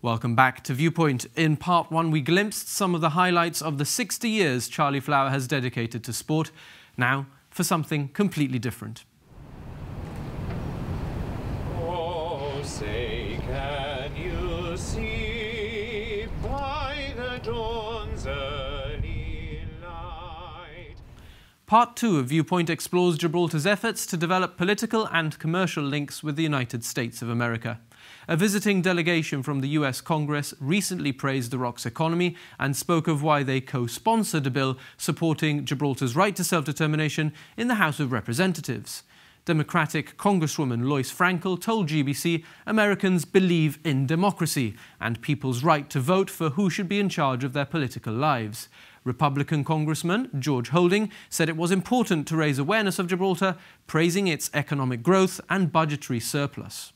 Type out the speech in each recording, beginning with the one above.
Welcome back to Viewpoint. In part one, we glimpsed some of the highlights of the 60 years Charlie Flower has dedicated to sport. Now, for something completely different. Oh, say can you see by the dawn's early light? Part two of Viewpoint explores Gibraltar's efforts to develop political and commercial links with the United States of America. A visiting delegation from the US Congress recently praised the ROC's economy and spoke of why they co-sponsored a bill supporting Gibraltar's right to self-determination in the House of Representatives. Democratic Congresswoman LOIS told GBC Americans believe in democracy and people's right to vote for who should be in charge of their political lives. Republican Congressman George Holding said it was important to raise awareness of Gibraltar, praising its economic growth and budgetary surplus.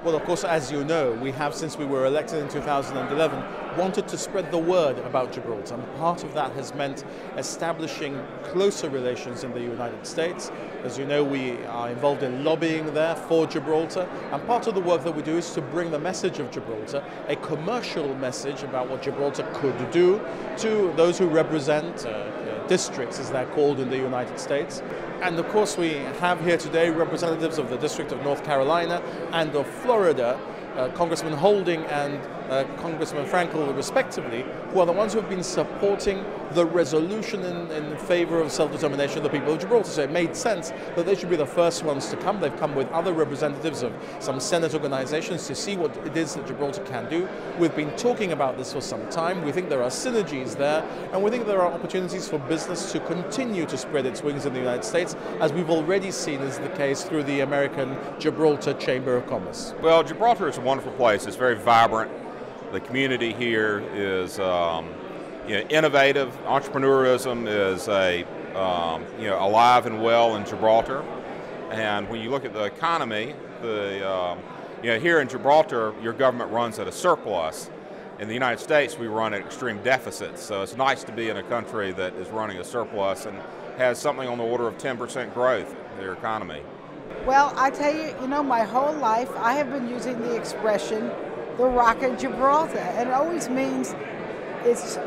Well, of course, as you know, we have, since we were elected in 2011, wanted to spread the word about Gibraltar. And part of that has meant establishing closer relations in the United States. As you know, we are involved in lobbying there for Gibraltar. And part of the work that we do is to bring the message of Gibraltar, a commercial message about what Gibraltar could do, to those who represent districts, as they're called in the United States. And of course, we have here today representatives of the District of North Carolina and of Florida, Congressman Holding and Congressman FRANKEL, respectively, who are the ones who have been supporting the resolution in favor of self-determination of the people of Gibraltar. So it made sense that they should be the first ones to come. They've come with other representatives of some Senate organizations to see what it is that Gibraltar can do. We've been talking about this for some time. We think there are synergies there, and we think there are opportunities for business to continue to spread its wings in the United States, as we've already seen is the case through the American Gibraltar Chamber of Commerce. Well, Gibraltar is a wonderful place. It's very vibrant. The community here is innovative. Entrepreneurism is alive and well in Gibraltar. And when you look at the economy, here in Gibraltar, your government runs at a surplus. In the United States, we run at extreme deficits. So it's nice to be in a country that is running a surplus and has something on the order of 10% growth in their economy. Well, I tell you, my whole life I have been using the expression, the Rock of Gibraltar. And it always means,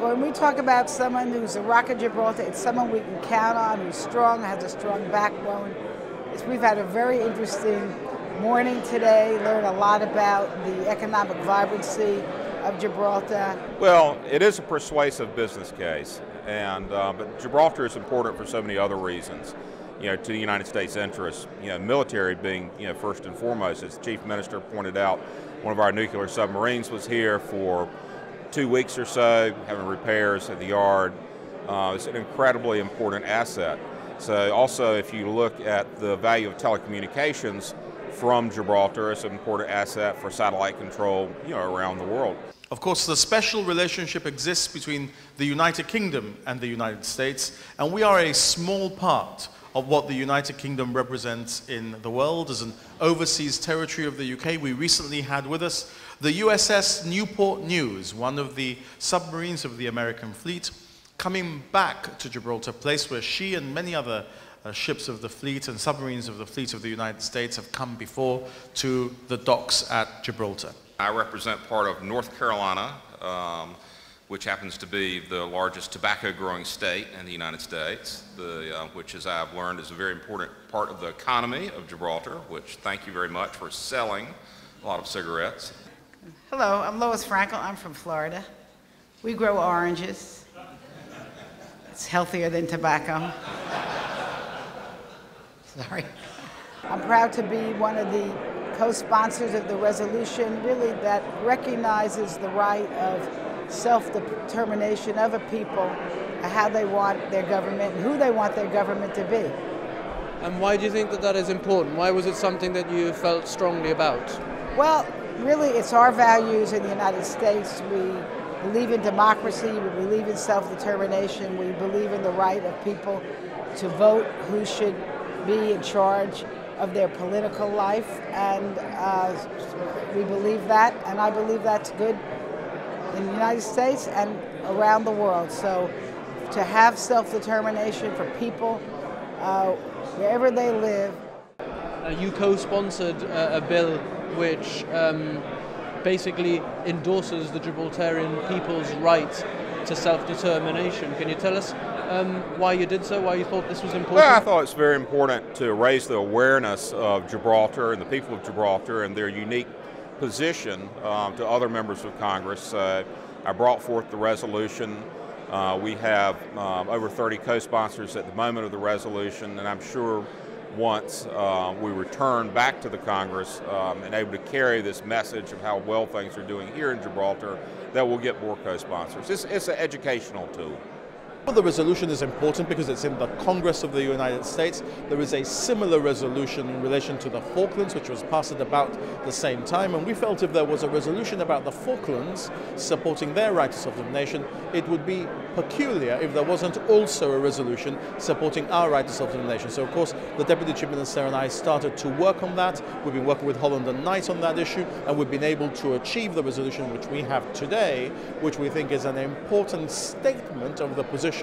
when we talk about someone who's the Rock of Gibraltar, it's someone we can count on, who's strong, has a strong backbone. We've had a very interesting morning today, learned a lot about the economic vibrancy of Gibraltar. Well, it is a persuasive business case, but Gibraltar is important for so many other reasons. To the United States interests, military being, first and foremost. As the Chief Minister pointed out, one of our nuclear submarines was here for 2 weeks or so, having repairs at the yard. It's an incredibly important asset. So also, if you look at the value of telecommunications from Gibraltar, it's an important asset for satellite control, around the world. Of course, the special relationship exists between the United Kingdom and the United States, and we are a small part of what the United Kingdom represents in the world as an overseas territory of the UK. We recently had with us the USS Newport News, one of the submarines of the American fleet, coming back to Gibraltar, a place where she and many other ships of the fleet and submarines of the fleet of the United States have come before to the docks at Gibraltar. I represent part of North Carolina, which happens to be the largest tobacco growing state in the United States, which, as I've learned, is a very important part of the economy of Gibraltar, which thank you very much for selling a lot of cigarettes. Hello, I'm Lois FRANKEL. I'm from Florida. We grow oranges. It's healthier than tobacco. Sorry. I'm proud to be one of the co-sponsors of the resolution, really, that recognizes the right of self-determination of a people, how they want their government and who they want their government to be. And why do you think that that is important? Why was it something that you felt strongly about? Well, really, it's our values in the United States. We believe in democracy, we believe in self-determination, we believe in the right of people to vote who should be in charge of their political life, and we believe that, and I believe that's good in the United States and around the world. So to have self-determination for people wherever they live. You co-sponsored a bill which basically endorses the Gibraltarian people's right to self-determination. Can you tell us why you did so, why you thought this was important? Well, I thought it's very important to raise the awareness of Gibraltar and the people of Gibraltar and their unique position to other members of Congress. I brought forth the resolution. We have over 30 co-sponsors at the moment of the resolution, and I'm sure once we return back to the Congress and able to carry this message of how well things are doing here in Gibraltar, that we'll get more co-sponsors. It's an educational tool. Well, the resolution is important because it's in the Congress of the United States. There is a similar resolution in relation to the Falklands, which was passed at about the same time, and we felt if there was a resolution about the Falklands supporting their right to self-determination, it would be peculiar if there wasn't also a resolution supporting our right to self-determination. So of course the Deputy Chief Minister and I started to work on that. We've been working with Holland and Knight on that issue, and we've been able to achieve the resolution which we have today, which we think is an important statement of the position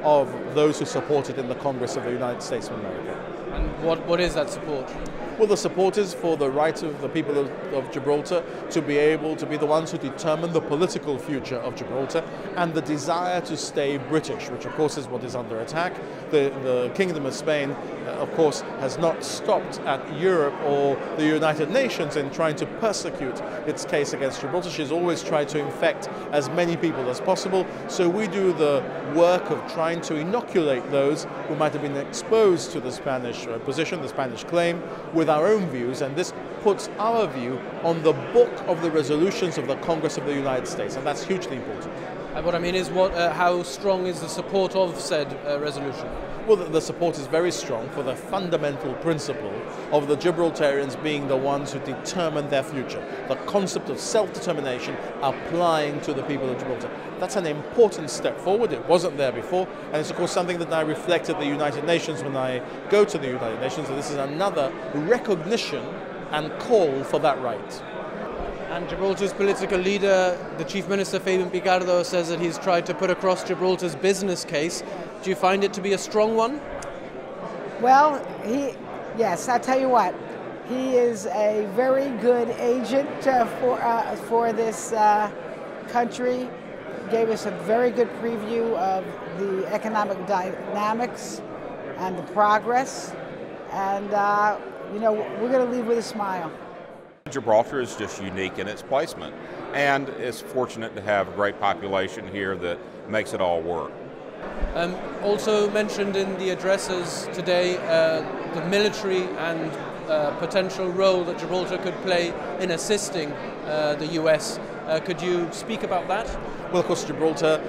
of those who support it in the Congress of the United States of America. And what is that support? Well, the support is for the right of the people of Gibraltar to be able to be the ones who determine the political future of Gibraltar, and the desire to stay British, which of course is what is under attack. The Kingdom of Spain, of course, has not stopped at Europe or the United Nations in trying to persecute its case against Gibraltar. She's always tried to infect as many people as possible, so we do the work of trying to inoculate those who might have been exposed to the Spanish position, the Spanish claim, with our own views, and this puts our view on the book of the resolutions of the Congress of the United States, and that's hugely important. And what I mean is, how strong is the support of said resolution? Well, the support is very strong for the fundamental principle of the Gibraltarians being the ones who determine their future, the concept of self-determination applying to the people of Gibraltar. That's an important step forward. It wasn't there before, and it's of course something that I reflect at the United Nations when I go to the United Nations, and this is another recognition and call for that right. And Gibraltar's political leader, the Chief Minister Fabian Picardo, says that he's tried to put across Gibraltar's business case. Do you find it to be a strong one? Well, yes, I'll tell you what, he is a very good agent for this country. Gave us a very good preview of the economic dynamics and the progress, and you know, we're going to leave with a smile. Gibraltar is just unique in its placement, and it's fortunate to have a great population here that makes it all work. Also mentioned in the addresses today, the military and potential role that Gibraltar could play in assisting the US. Could you speak about that? Well, of course, Gibraltar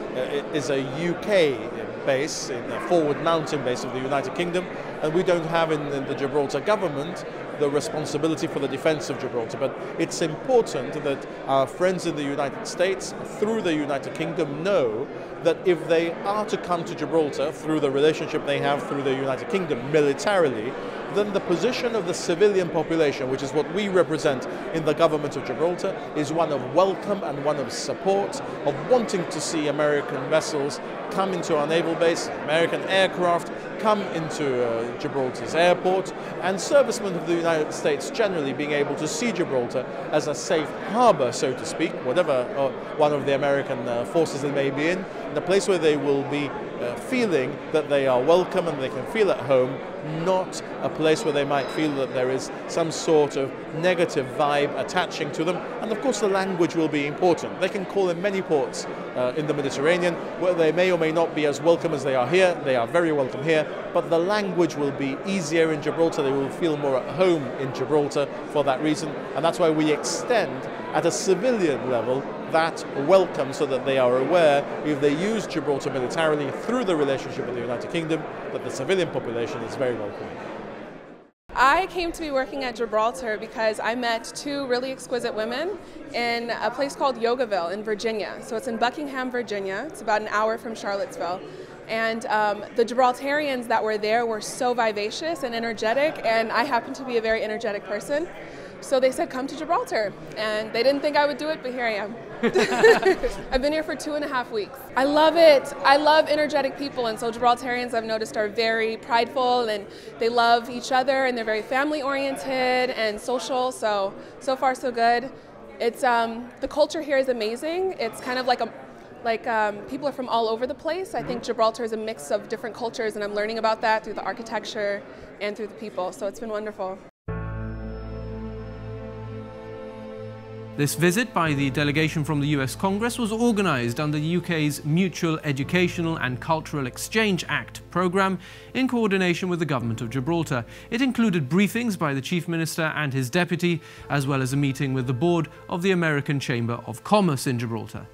is a UK base, a forward mountain base of the United Kingdom, and we don't have in the Gibraltar government the responsibility for the defense of Gibraltar. But it's important that our friends in the United States, through the United Kingdom, know that if they are to come to Gibraltar through the relationship they have through the United Kingdom militarily, then the position of the civilian population, which is what we represent in the government of Gibraltar, is one of welcome and one of support, of wanting to see American vessels come into our naval base, American aircraft come into Gibraltar's airport, and servicemen of the United States generally being able to see Gibraltar as a safe harbor, so to speak, whatever one of the American forces they may be in, a place where they will be feeling that they are welcome and they can feel at home, not a place where they might feel that there is some sort of negative vibe attaching to them. And of course the language will be important. They can call in many ports in the Mediterranean where they may or may not be as welcome as they are here. They are very welcome here, but the language will be easier in Gibraltar. They will feel more at home in Gibraltar for that reason, and that's why we extend at a civilian level that welcome, so that they are aware if they use Gibraltar militarily through the relationship with the United Kingdom, that the civilian population is very welcome. I came to be working at Gibraltar because I met two really exquisite women in a place called Yogaville in Virginia. So it's in Buckingham, Virginia. It's about an hour from Charlottesville. And the Gibraltarians that were there were so vivacious and energetic, and I happen to be a very energetic person. So they said, come to Gibraltar. And they didn't think I would do it, but here I am. I've been here for 2.5 weeks. I love it. I love energetic people, and so Gibraltarians, I've noticed, are very prideful, and they love each other, and they're very family-oriented and social, so far so good. It's the culture here is amazing. It's kind of like people are from all over the place. I think Gibraltar is a mix of different cultures, and I'm learning about that through the architecture and through the people, so it's been wonderful. This visit by the delegation from the US Congress was organised under the UK's Mutual Educational and Cultural Exchange Act programme in coordination with the Government of Gibraltar. It included briefings by the Chief Minister and his deputy, as well as a meeting with the board of the American Chamber of Commerce in Gibraltar.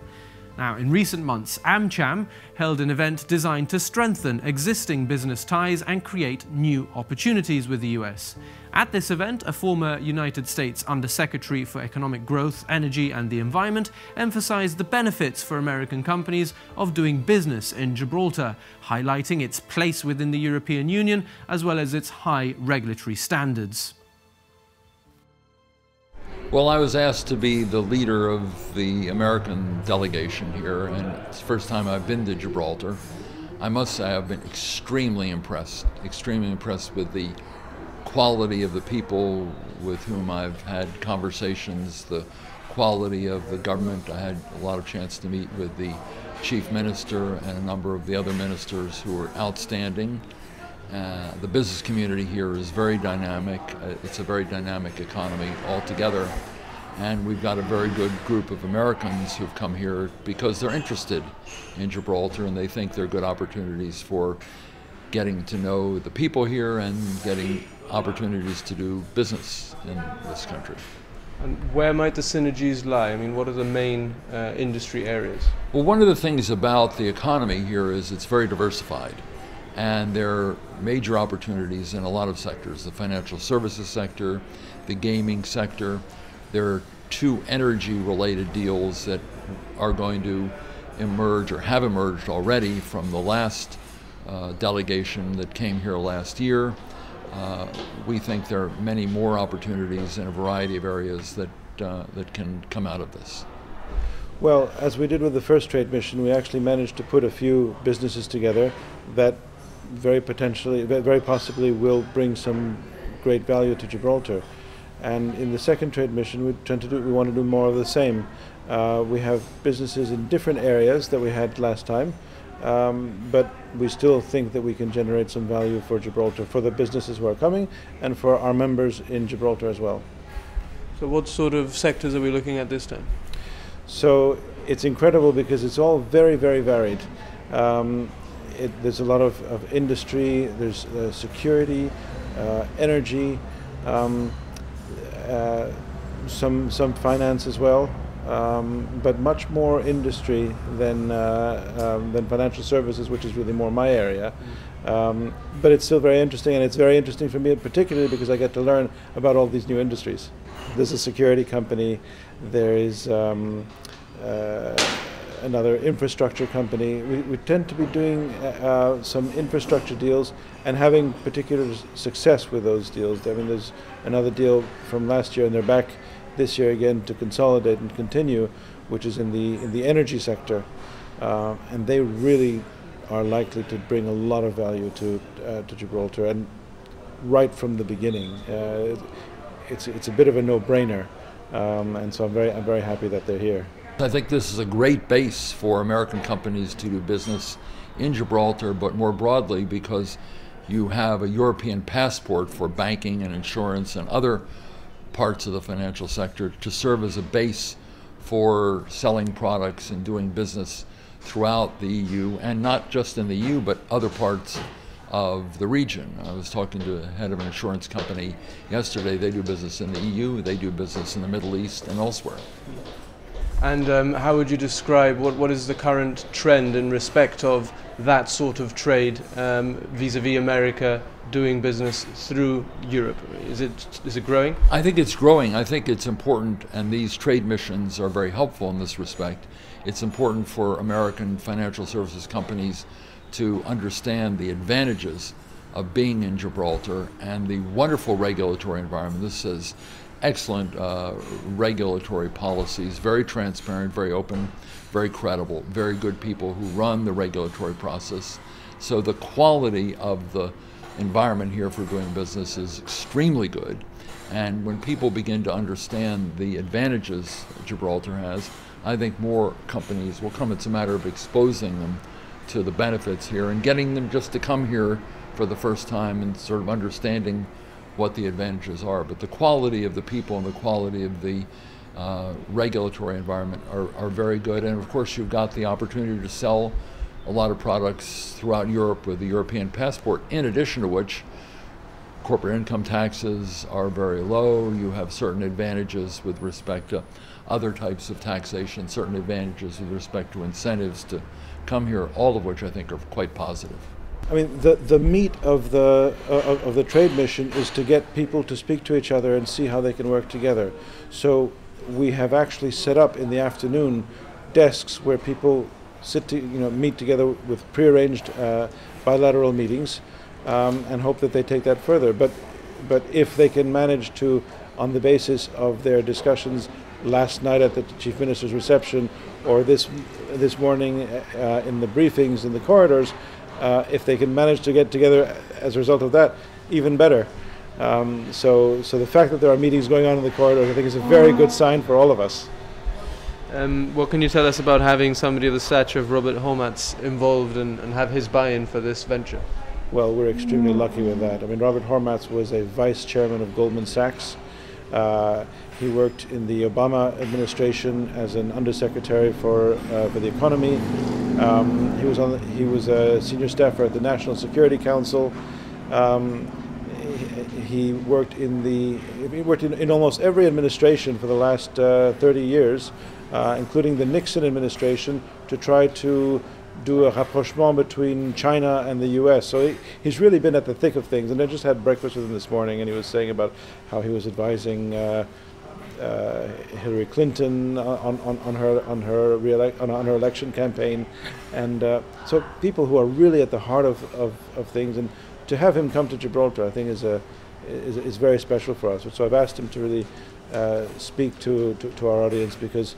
Now, in recent months, AmCham held an event designed to strengthen existing business ties and create new opportunities with the US. At this event, a former United States Undersecretary for Economic Growth, Energy and the Environment emphasized the benefits for American companies of doing business in Gibraltar, highlighting its place within the European Union as well as its high regulatory standards. Well, I was asked to be the leader of the American delegation here, and it's the first time I've been to Gibraltar. I must say I've been extremely impressed with the quality of the people with whom I've had conversations, the quality of the government. I had a lot of chance to meet with the Chief Minister and a number of the other ministers who were outstanding. The business community here is very dynamic. It's a very dynamic economy altogether. And we've got a very good group of Americans who've come here because they're interested in Gibraltar and they think they're good opportunities for getting to know the people here and getting opportunities to do business in this country. And where might the synergies lie? I mean, what are the main industry areas? Well, one of the things about the economy here is it's very diversified. And there are major opportunities in a lot of sectors, the financial services sector, the gaming sector. There are 2 energy-related deals that are going to emerge or have emerged already from the last delegation that came here last year. We think there are many more opportunities in a variety of areas that can come out of this. Well, as we did with the first trade mission, we actually managed to put a few businesses together that very possibly will bring some great value to Gibraltar. And in the second trade mission, we want to do more of the same. We have businesses in different areas that we had last time, but we still think that we can generate some value for Gibraltar, for the businesses who are coming, and for our members in Gibraltar as well. So what sort of sectors are we looking at this time? So it's incredible because it's all very, very varied. There's a lot of industry, there's security, energy, some finance as well, but much more industry than financial services, which is really more my area. But it's still very interesting, and it's very interesting for me particularly because I get to learn about all these new industries. There's a security company, there is another infrastructure company. We tend to be doing some infrastructure deals and having particular success with those deals. I mean, there's another deal from last year, and they're back this year again to consolidate and continue, which is in the energy sector, and they really are likely to bring a lot of value to Gibraltar, and right from the beginning. It's a bit of a no-brainer, and so I'm very happy that they're here. I think this is a great base for American companies to do business in Gibraltar, but more broadly because you have a European passport for banking and insurance and other parts of the financial sector to serve as a base for selling products and doing business throughout the EU, and not just in the EU, but other parts of the region. I was talking to the head of an insurance company yesterday. They do business in the EU, they do business in the Middle East and elsewhere. And how would you describe what is the current trend in respect of that sort of trade vis-a-vis America doing business through Europe? Is it growing? I think it's growing. I think it's important, and these trade missions are very helpful in this respect. It's important for American financial services companies to understand the advantages of being in Gibraltar and the wonderful regulatory environment. This is excellent regulatory policies, very transparent, very open, very credible, very good people who run the regulatory process. So the quality of the environment here for doing business is extremely good. And when people begin to understand the advantages Gibraltar has, I think more companies will come. It's a matter of exposing them to the benefits here and getting them just to come here for the first time and sort of understanding what the advantages are. But the quality of the people and the quality of the regulatory environment are very good. And of course, you've got the opportunity to sell a lot of products throughout Europe with the European passport, in addition to which corporate income taxes are very low. You have certain advantages with respect to other types of taxation, certain advantages with respect to incentives to come here, all of which I think are quite positive. I mean, the meat of the trade mission is to get people to speak to each other and see how they can work together. So we have actually set up in the afternoon desks where people meet together with prearranged bilateral meetings, and hope that they take that further. But if they can manage to, on the basis of their discussions last night at the Chief Minister's reception, or this morning in the briefings in the corridors, if they can manage to get together as a result of that, even better. So the fact that there are meetings going on in the corridors, I think, is a very good sign for all of us. What can you tell us about having somebody of the stature of Robert Hormats involved and have his buy-in for this venture? Well, we're extremely lucky with that. I mean, Robert Hormats was a vice chairman of Goldman Sachs. He worked in the Obama administration as an undersecretary for the economy. He was a senior staffer at the National Security Council. He worked in almost every administration for the last 30 years, including the Nixon administration, to try to do a rapprochement between China and the U.S. So he's really been at the thick of things. And I just had breakfast with him this morning, and he was saying about how he was advising Hillary Clinton on her election campaign, and so people who are really at the heart of things. And to have him come to Gibraltar, I think, is very special for us. So I've asked him to really speak to our audience, because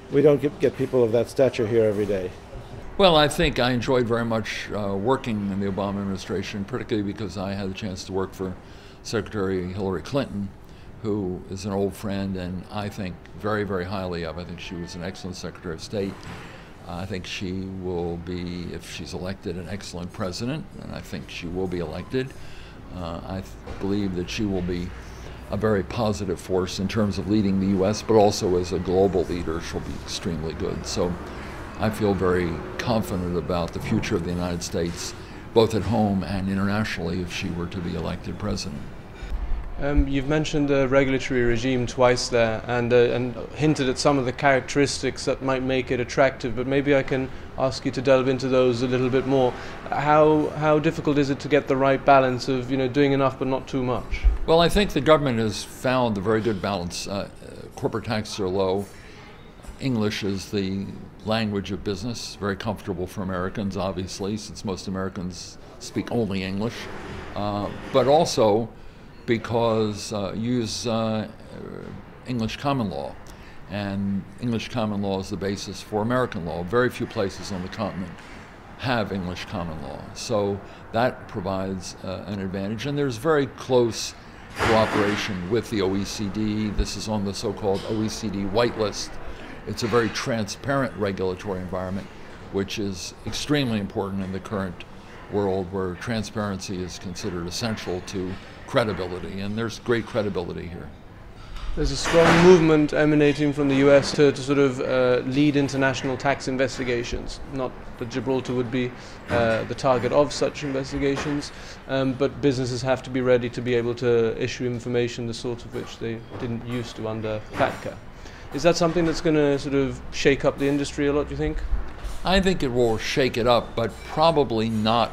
we don't get people of that stature here every day. Well, I think I enjoyed very much working in the Obama administration, particularly because I had the chance to work for Secretary Hillary Clinton, who is an old friend and I think very, very highly of. I think she was an excellent Secretary of State. I think she will be, if she's elected, an excellent president, and I think she will be elected. I believe that she will be a very positive force in terms of leading the U.S., but also as a global leader, she'll be extremely good. So I feel very confident about the future of the United States, both at home and internationally, if she were to be elected president. You've mentioned the regulatory regime twice there, and hinted at some of the characteristics that might make it attractive, but maybe I can ask you to delve into those a little bit more. How difficult is it to get the right balance of doing enough but not too much? Well, I think the government has found a very good balance. Corporate taxes are low. English is the language of business, very comfortable for Americans, obviously, since most Americans speak only English, but also because use English common law, and English common law is the basis for American law. Very few places on the continent have English common law, so that provides an advantage. And there's very close cooperation with the OECD. This is on the so-called OECD whitelist. It's a very transparent regulatory environment, which is extremely important in the current world where transparency is considered essential to credibility, and there's great credibility here. There's a strong movement emanating from the US to sort of lead international tax investigations. Not that Gibraltar would be the target of such investigations, but businesses have to be ready to be able to issue information the sort of which they didn't used to under FATCA. Is that something that's going to sort of shake up the industry a lot, do you think? I think it will shake it up, but probably not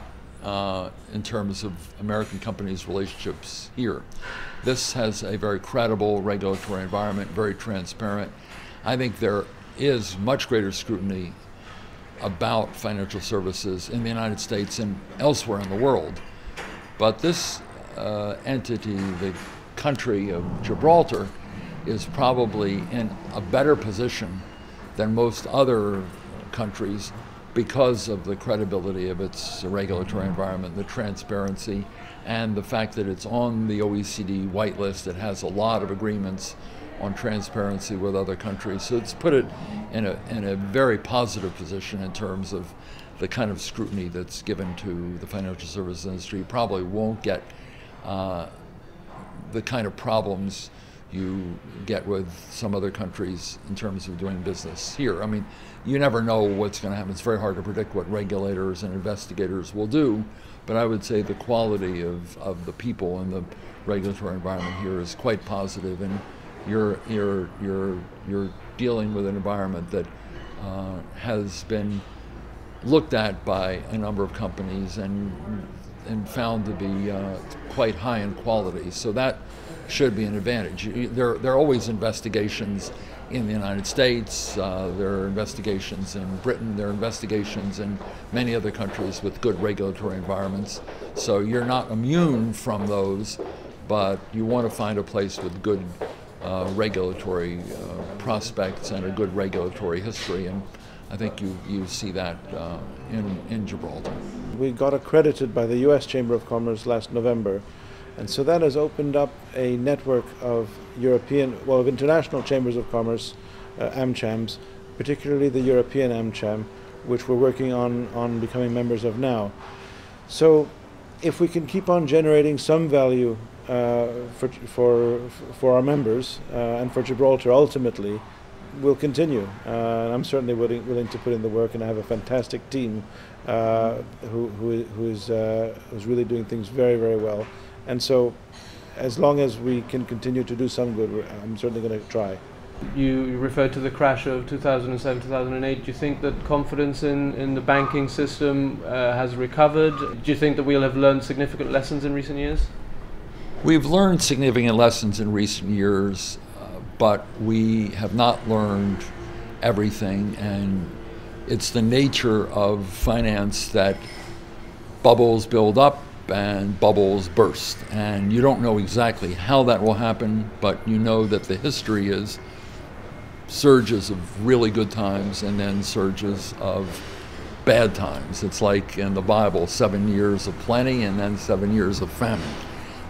in terms of American companies' relationships here. This has a very credible regulatory environment, very transparent. I think there is much greater scrutiny about financial services in the United States and elsewhere in the world. But this entity, the country of Gibraltar, is probably in a better position than most other countries because of the credibility of its regulatory environment, the transparency, and the fact that it's on the OECD whitelist. It has a lot of agreements on transparency with other countries. So it's put it in a very positive position in terms of the kind of scrutiny that's given to the financial services industry. Probably won't get the kind of problems you get with some other countries in terms of doing business here. I mean, you never know what's going to happen. It's very hard to predict what regulators and investigators will do, but I would say the quality of the people and the regulatory environment here is quite positive, and you're dealing with an environment that has been looked at by a number of companies and found to be quite high in quality. So that should be an advantage. There are always investigations in the United States, there are investigations in Britain, there are investigations in many other countries with good regulatory environments. So you're not immune from those, but you want to find a place with good regulatory prospects and a good regulatory history, and I think you see that in Gibraltar. We got accredited by the US Chamber of Commerce last November, and so that has opened up a network of of international chambers of commerce, AmChams, particularly the European AmCham, which we're working on becoming members of now. So if we can keep on generating some value for our members and for Gibraltar ultimately, we'll continue. I'm certainly willing to put in the work, and I have a fantastic team who's really doing things very, very well. And so as long as we can continue to do some good, I'm certainly going to try. You referred to the crash of 2007, 2008. Do you think that confidence in the banking system has recovered? Do you think that we'll have learned significant lessons in recent years? We've learned significant lessons in recent years, but we have not learned everything, and it's the nature of finance that bubbles build up and bubbles burst, and you don't know exactly how that will happen, but you know that the history is surges of really good times and then surges of bad times. It's like in the Bible, 7 years of plenty and then 7 years of famine.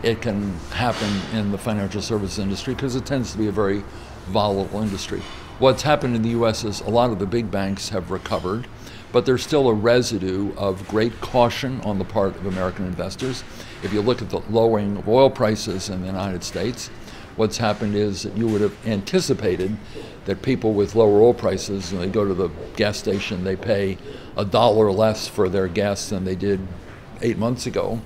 It can happen in the financial services industry because it tends to be a very volatile industry. What's happened in the U.S. is a lot of the big banks have recovered, but there's still a residue of great caution on the part of American investors. If you look at the lowering of oil prices in the United States, what's happened is that you would have anticipated that people with lower oil prices, when they go to the gas station, they pay $1 less for their gas than they did 8 months ago.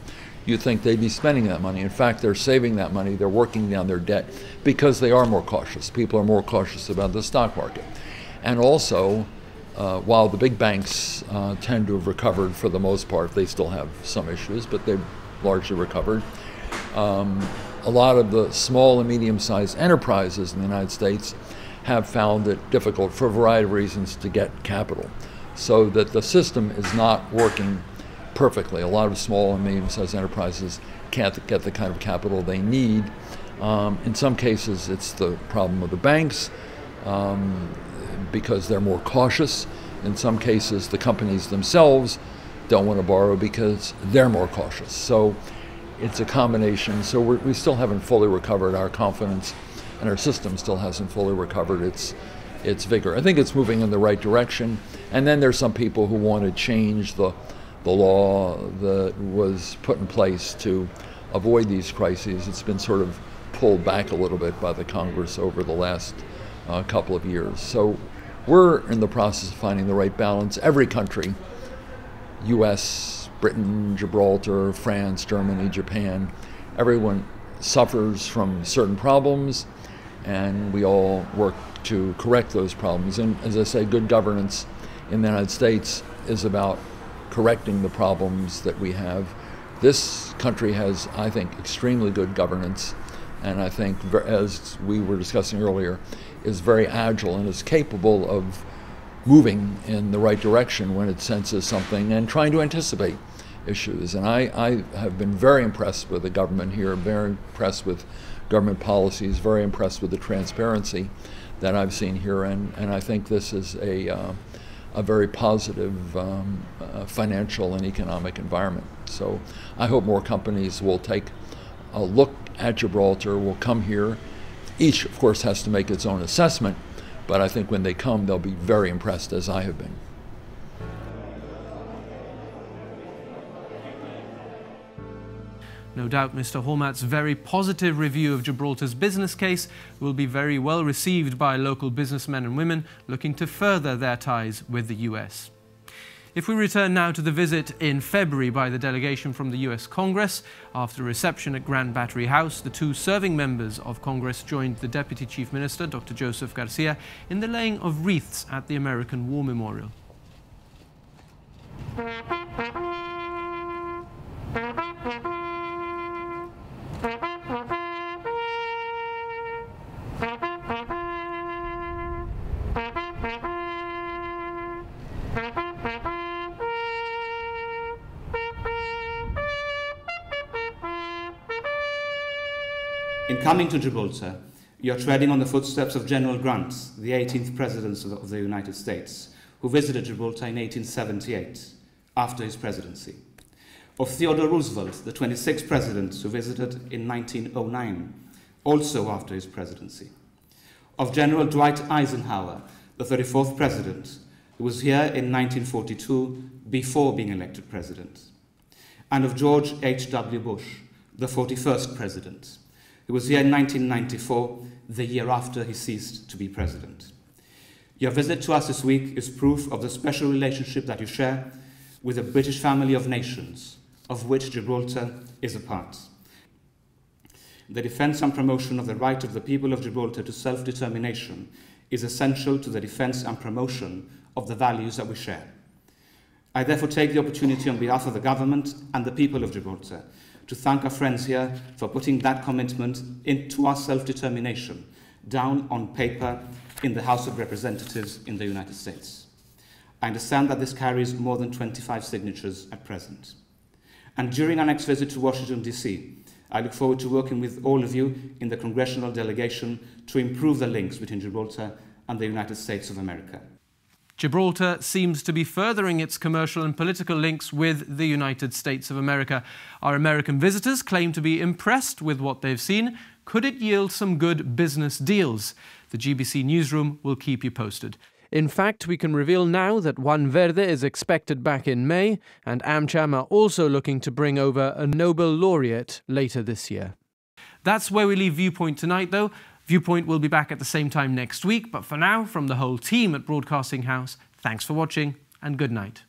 You'd think they'd be spending that money. In fact, they're saving that money, they're working down their debt because they are more cautious. People are more cautious about the stock market. And also, while the big banks tend to have recovered for the most part, they still have some issues, but they've largely recovered. A lot of the small and medium-sized enterprises in the United States have found it difficult for a variety of reasons to get capital, so that the system is not working perfectly. A lot of small and medium-sized enterprises can't get the kind of capital they need. In some cases, it's the problem of the banks because they're more cautious. In some cases, the companies themselves don't want to borrow because they're more cautious. So it's a combination. So we still haven't fully recovered our confidence, and our system still hasn't fully recovered its vigor. I think it's moving in the right direction. And then there's some people who want to change the law that was put in place to avoid these crises. It's been sort of pulled back a little bit by the Congress over the last couple of years. So we're in the process of finding the right balance. Every country, US, Britain, Gibraltar, France, Germany, Japan, everyone suffers from certain problems, and we all work to correct those problems. And as I say, good governance in the United States is about correcting the problems that we have. This country has, I think, extremely good governance, and I think, as we were discussing earlier, is very agile and is capable of moving in the right direction when it senses something and trying to anticipate issues. And I have been very impressed with the government here, very impressed with government policies, very impressed with the transparency that I've seen here, and I think this is a very positive financial and economic environment. So I hope more companies will take a look at Gibraltar, will come here. Each, of course, has to make its own assessment, but I think when they come, they'll be very impressed, as I have been. No doubt Mr. Hormat's very positive review of Gibraltar's business case will be very well received by local businessmen and women looking to further their ties with the US. If we return now to the visit in February by the delegation from the US Congress, after a reception at Grand Battery House, the two serving members of Congress joined the Deputy Chief Minister, Dr. Joseph Garcia, in the laying of wreaths at the American War Memorial. In coming to Gibraltar, you're treading on the footsteps of General Grant, the 18th President of the United States, who visited Gibraltar in 1878, after his presidency. Of Theodore Roosevelt, the 26th President, who visited in 1909, also after his presidency. Of General Dwight Eisenhower, the 34th President, who was here in 1942 before being elected President. And of George H.W. Bush, the 41st President, who was here in 1994, the year after he ceased to be President. Your visit to us this week is proof of the special relationship that you share with the British family of nations, of which Gibraltar is a part. The defense and promotion of the right of the people of Gibraltar to self-determination is essential to the defense and promotion of the values that we share. I therefore take the opportunity on behalf of the government and the people of Gibraltar to thank our friends here for putting that commitment into our self-determination down on paper in the House of Representatives in the United States. I understand that this carries more than 25 signatures at present. And during our next visit to Washington, D.C., I look forward to working with all of you in the congressional delegation to improve the links between Gibraltar and the United States of America. Gibraltar seems to be furthering its commercial and political links with the United States of America. Our American visitors claim to be impressed with what they've seen. Could it yield some good business deals? The GBC newsroom will keep you posted. In fact, we can reveal now that Juan Verde is expected back in May, and AmCham are also looking to bring over a Nobel laureate later this year. That's where we leave Viewpoint tonight, though. Viewpoint will be back at the same time next week, but for now, from the whole team at Broadcasting House, thanks for watching and good night.